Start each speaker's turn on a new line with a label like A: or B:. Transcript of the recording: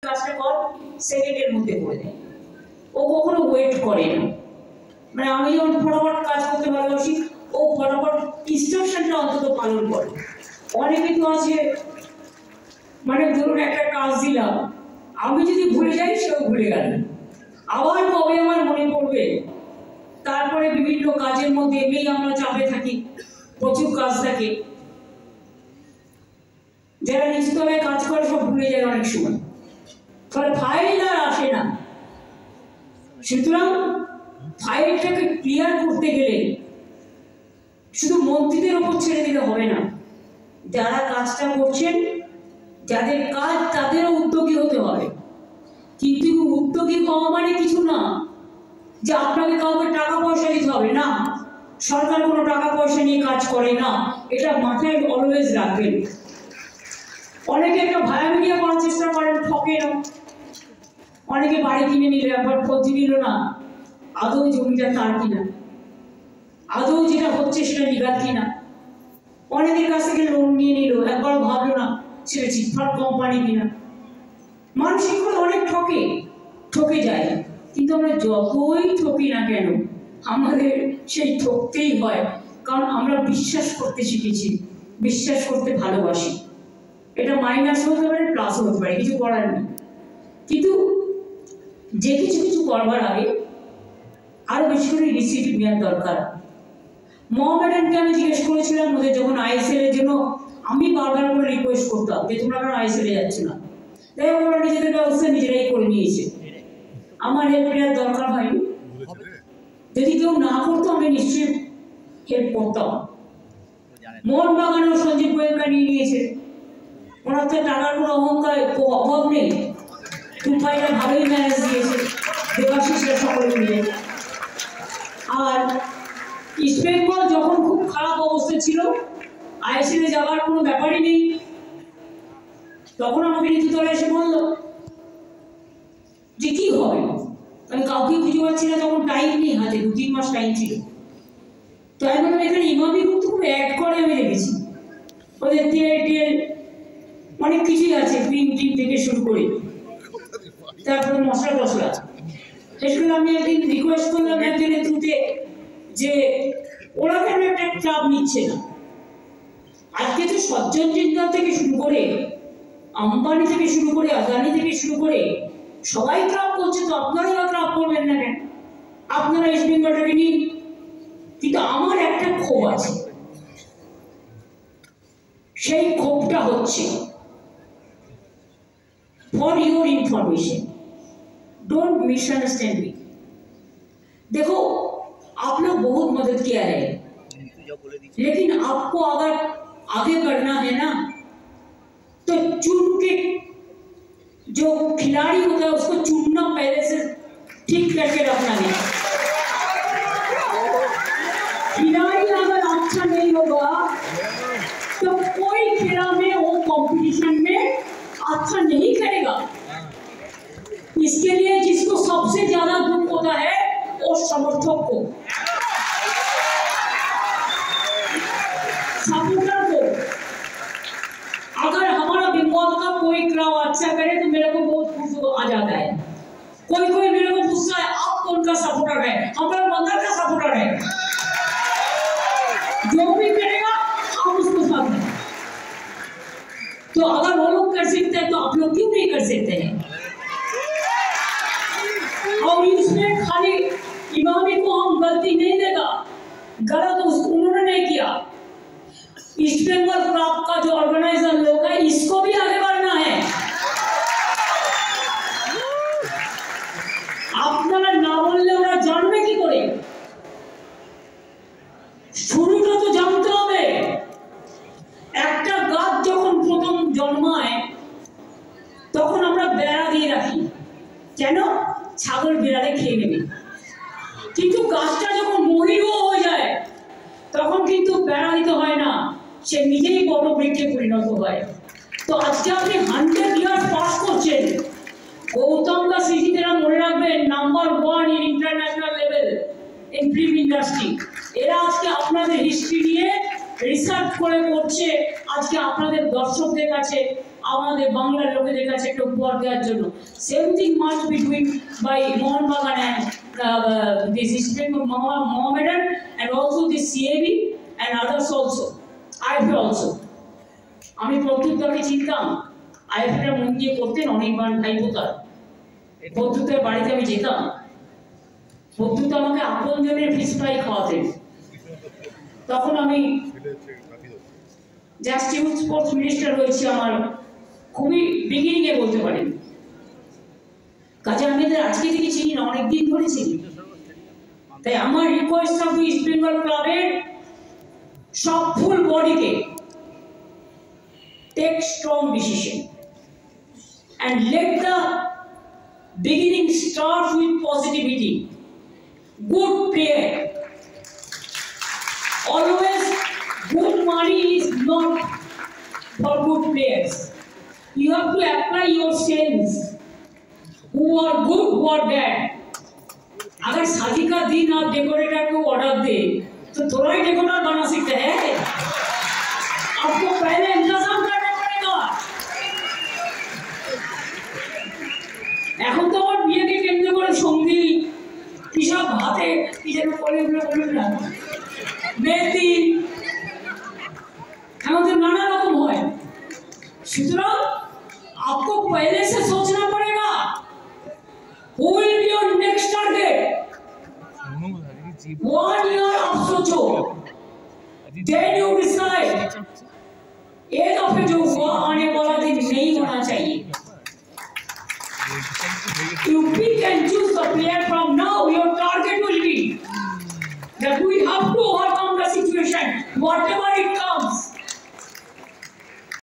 A: কাজটা কর, সেকেন্ডের মধ্যে করে দেয়। ও কখনো ওয়েট করে না। মানে আমি যখন ফটাফট কাজ করতে ভালোবাসি, ও ফটাফট ইনস্ট্রাকশনটা অন্তত পালন করে। অনেকে তো আছে, মানে ধরুন একটা কাজ দিলাম, আমি যদি ভুলে যাই সেও ভুলে গেল, আবার কবে আমার মনে পড়বে। তারপরে বিভিন্ন কাজের মধ্যে এমনি আমরা চাপে থাকি, প্রচুর কাজ থাকে, যারা নিচতলায় কাজ করে সব ভুলে যায় অনেক সময়, ফলে ফাইল আর আসে না। সুতরাং ফাইলটাকে ক্লিয়ার করতে গেলে শুধু মন্ত্রীদের ওপর ছেড়ে দিলে হবে না, যারা কাজটা করছেন, যাদের কাজ, তাদেরও উদ্যোগী হতে হবে। কিন্তু উদ্যোগী হওয়া মানে কিছু না যে আপনাকে কাউকে টাকা পয়সা দিতে হবে, না, সরকার কোনো টাকা পয়সা নিয়ে কাজ করে না, এটা মাথায় অলওয়েজ রাখবেন। অনেকে একটা ভাড়া মিডিয়া করার চেষ্টা করেন, ঠকে না। অনেকে বাড়ি কিনে নিলে একবার খোঁজ নিল না আদৌ জমিটা তার কিনা, আদৌ যেটা হচ্ছে সেটা নিগাদ কিনা। অনেকের কাছ থেকে লোন নিয়ে নিল, একবার ভাবলো না সেটা চিটফাট কোম্পানি কিনা। মানসিক করে অনেক ঠকে যায়। কিন্তু আমরা যতই ঠকি না কেন, আমাদের সেই ঠকতেই হয়, কারণ আমরা বিশ্বাস করতে শিখেছি, বিশ্বাস করতে ভালোবাসি। এটা মাইনাস হতে পারে, প্লাস হতে পারে, কিছু করার নেই। কিন্তু যে কিছু করবার আগে আরো বেশি করে ইনিশিয়েটিভ নেওয়ার দরকার। মোহামেডানকে আমি জিজ্ঞেস করেছিলাম ওদের যখন আইএসএল এর জন্য, আমি বারবার করে রিকোয়েস্ট করতাম যে তোমরা কেন আইএসএল এ যাচ্ছে না, তাই ওরা নিজেদের ব্যবস্থা নিজেরাই করে নিয়েছে। আমার হেল্পের দরকার হয়নি, যদি কেউ না করতো আমি নিশ্চয়ই হেল্প করতাম। মোহনবাগানেও সঞ্জীব গোয়েঙ্কা নিয়ে নিয়েছে, ওনার তো টাকার কোনো অভাব নেই, টুপাইরা ভালোই ম্যানেজ দিয়েছে, দেবাশিসরা সকলে মিলে। আর ইস্ট বেঙ্গল যখন খুব খারাপ অবস্থা ছিল, আইএসএল এ যাওয়ার কোনো ব্যাপারই নেই, তখন আমাকে নিচুতলা এসে বললো যে কি হবে, আমি কাউকে খুঁজে পাচ্ছি না, তখন টাইম নেই হাতে, 2-3 মাস টাইম ছিল। তো আমি বললাম এখানে ইমামি কিন্তু খুব অ্যাড করে আমি দেখেছি, ওদের তেল অনেক কিছুই আছে, ক্রিম টিম থেকে শুরু করে, তারপরে মশলা টসলা। সেগুলো আমি একদিন রিকোয়েস্ট করলাম একজনের থ্রুতে যে ওরা কেন একটা ক্লাব নিচ্ছে না। আজকে তো সজ্জন জিন্দাল থেকে শুরু করে, আম্বানি থেকে শুরু করে, আদানি থেকে শুরু করে সবাই ক্লাব করছে, তো আপনারাই বা ক্লাব করবেন না কেন? আপনারা ইস্ট বেঙ্গলটাকে নিন। কিন্তু আমার একটা ক্ষোভ আছে, সেই ক্ষোভটা হচ্ছে, for your information, don't misunderstand मी। देखो आप लोग बहुत मदद किया है, लेकिन आपको अगर आगे बढ़ना है ना, तो चुन के जो खिलाड़ी होता है उसको चुनना पहले से ठीक करके रखना है। खिलाड़ी अगर अच्छा नहीं होगा तो कोई खेला में वो कंपटीशन में अच्छा नहीं करेगा। इसके लिए जिसको सबसे ज्यादा दुख होता है वो समर्थक को, सपोर्टर को। अगर हमारा बंगाल का कोई क्लब अच्छा करे तो मेरे को बहुत खुश आ जाता है। कोई मेरे को पूछता है आप कौन का सपोर्टर है, हमारा बंगाल का सपोर्टर है, जो भी करेगा हम उसको साथ हैं। तो अगर वो लोग कर सकते हैं तो आप लोग क्यों नहीं कर सकते हैं? और इसमें खाली इमामी को हम गलती नहीं देगा, गलत उन्होंने नहीं किया। ईस्ट बंगाल क्लब का जो ऑर्गेनाइजर लोग है, इसको भी आगे बढ़ना है। আপনারা না বললে ওরা জানবে কি করে? শুরুটা তো জানতে হবে। একটা গাছ যখন প্রথম জন্মায় তখন আমরা বেড়া দিয়ে রাখি, কেন? ছাগল বিড়ালে খেয়ে নেবে। কিন্তু গাছটা যখন মহিরুহ হয়ে যায় তখন কিন্তু বেড়া দিতে হয় না, সে নিজেই বড় বৃক্ষে পরিণত হয়। তো আজকে আপনি 100 ইয়ার্স পাস করছেন, গৌতম দাস স্মৃতিরা মনে রাখবেন, number 1 in international level in film industry. এরা আজকে আপনাদের হিস্ট্রি নিয়ে রিসার্চ করে করছে, আজকে আপনাদের দর্শকদের কাছে আমাদের বাংলার লোকেদের কাছে একটা উপহার দেওয়ার জন্য। Same thing must be doing by Mohun Bagan and this East Bengal Mohammedan and also the CAB and others also, IFA also. আমি প্রত্যুত্তরকে চিনতাম, IFA মন দিয়ে করতেন অনেকবার ভাইপোতার। প্রত্যুত্তরের বাড়িতে আমি যেতাম, প্রত্যুত্তর আমাকে আপনজনের ফিশ ফ্রাই খাওয়াতেন। তখন আমি জাস্ট ইউথ স্পোর্টস মিনিস্টার হয়েছি, আমার খুবই বিগিনিংয়ে বলতে পারেন। কাজে আমি এদের আজকে থেকে চিনি না, অনেকদিন ধরে চিনি। তাই আমার রিকোয়েস্ট থাকবে ইস্ট বেঙ্গল ক্লাবের সব ফুল বডিকে take strong decision and let the beginning start with positivity. Good player. Always good money is not for good players. You have to apply your sense. Who are good, who are bad. अगर शादी का दिन आप decorator को order दे तो थोड़ा ही decorator बना सकते हैं। आपको पहले इंतजाम करना पड़ेगा। এখন তো আমার বিয়েকে কেন্দ্র করে সঙ্গীত কি সব হাতে কি যেন করে বলুন না, মেহেদি, আমাদের নানা রকম হয়। সুতরাং आपको पहले से सोचना पड़ेगा who will be your next target। 1 year आप सोचो, then you decide। एक दफे जो हुआ आने